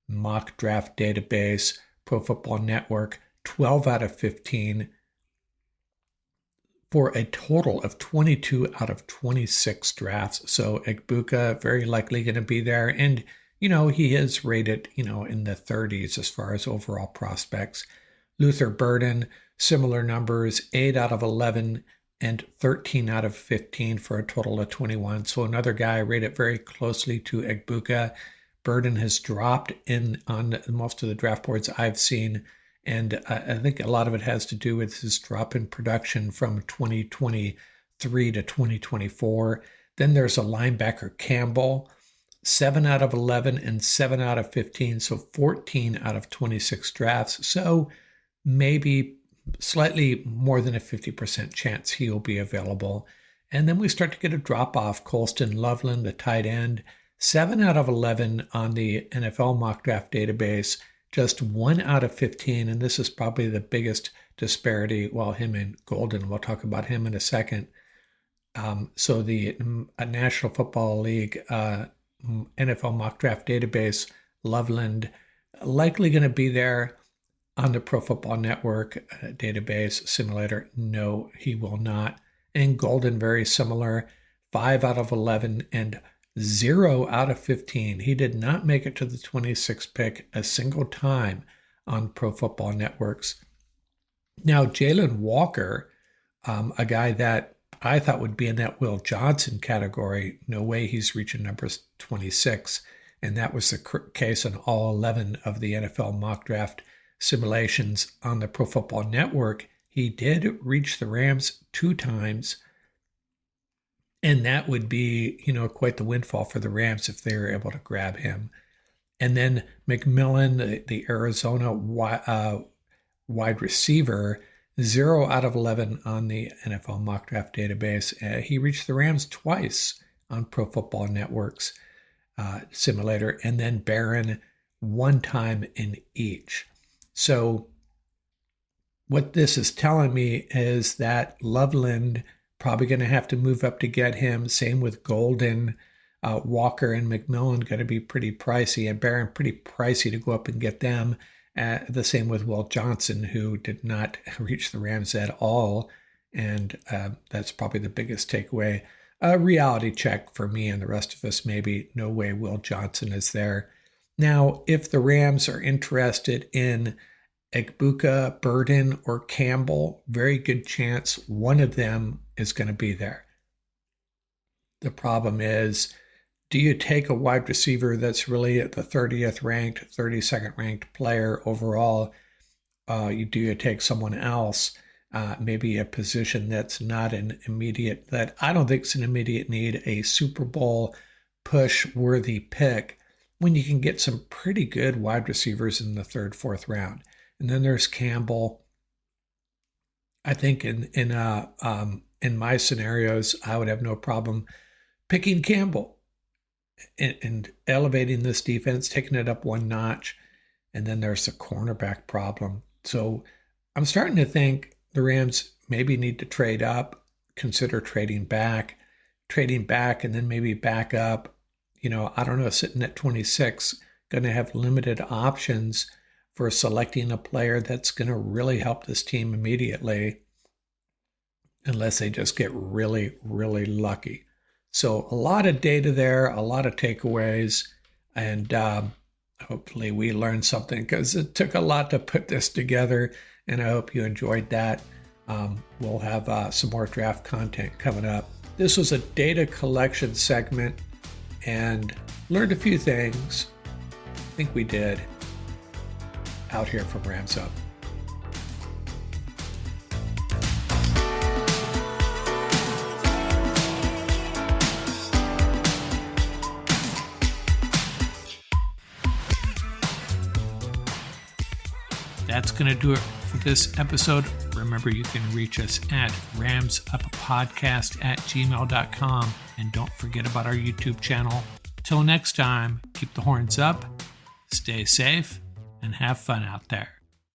mock draft database, Pro Football Network, 12 out of 15, for a total of 22 out of 26 drafts. So Egbuka, very likely going to be there. And he is rated, in the 30s as far as overall prospects. Luther Burden, similar numbers, 8 out of 11 and 13 out of 15 for a total of 21. So another guy rated very closely to Egbuka. Burden has dropped in on most of the draft boards I've seen. And I think a lot of it has to do with his drop in production from 2023 to 2024. Then there's a linebacker, Campbell, 7 out of 11 and 7 out of 15, so 14 out of 26 drafts. So maybe slightly more than a 50% chance he'll be available. And then we start to get a drop-off. Colston Loveland, the tight end, 7 out of 11 on the NFL mock draft database, just 1 out of 15. And this is probably the biggest disparity. Well, him and Golden, we'll talk about him in a second. So the National Football League NFL mock draft database, Loveland, likely going to be there. On the Pro Football Network database simulator, no, he will not. And Golden, very similar, 5 out of 11 and 0 out of 15. He did not make it to the 26th pick a single time on Pro Football Network's. Now, Jalen Walker, a guy that I thought would be in that Will Johnson category, no way he's reaching number 26. And that was the case on all 11 of the NFL mock draft simulations on the Pro Football Network. He did reach the Rams 2 times. And that would be, quite the windfall for the Rams if they were able to grab him. And then McMillan, the Arizona wide receiver, 0 out of 11 on the NFL mock draft database. He reached the Rams twice on Pro Football Network's simulator, and then Barron 1 time in each. So what this is telling me is that Loveland probably going to have to move up to get him. Same with Golden. Walker and McMillan going to be pretty pricey, and Barron pretty pricey to go up and get them. The same with Will Johnson, who did not reach the Rams at all. And that's probably the biggest takeaway. A reality check for me and the rest of us, maybe no way Will Johnson is there. Now, if the Rams are interested in Egbuka, Burden, or Campbell, very good chance one of them is going to be there. The problem is, do you take a wide receiver that's really at the 30th ranked, 32nd ranked player overall? Do you take someone else, maybe a position that's not an immediate, that I don't think is an immediate need, a Super Bowl push-worthy pick, when you can get some pretty good wide receivers in the 3rd, 4th round. And then there's Campbell. I think in my scenarios, I would have no problem picking Campbell and elevating this defense, taking it up 1 notch. And then there's the cornerback problem. So I'm starting to think the Rams maybe need to trade up, consider trading back, and then maybe back up. I don't know, sitting at 26, going to have limited options for selecting a player that's going to really help this team immediately, unless they just get really, really lucky. So a lot of data there, a lot of takeaways, and hopefully we learned something, because it took a lot to put this together, and I hope you enjoyed that. We'll have some more draft content coming up. This was a data collection segment and learned a few things. I think we did out here from Rams Up. That's going to do it for this episode. Remember, you can reach us at ramsuppodcast@gmail.com. And don't forget about our YouTube channel. Till next time, keep the horns up, stay safe, and have fun out there.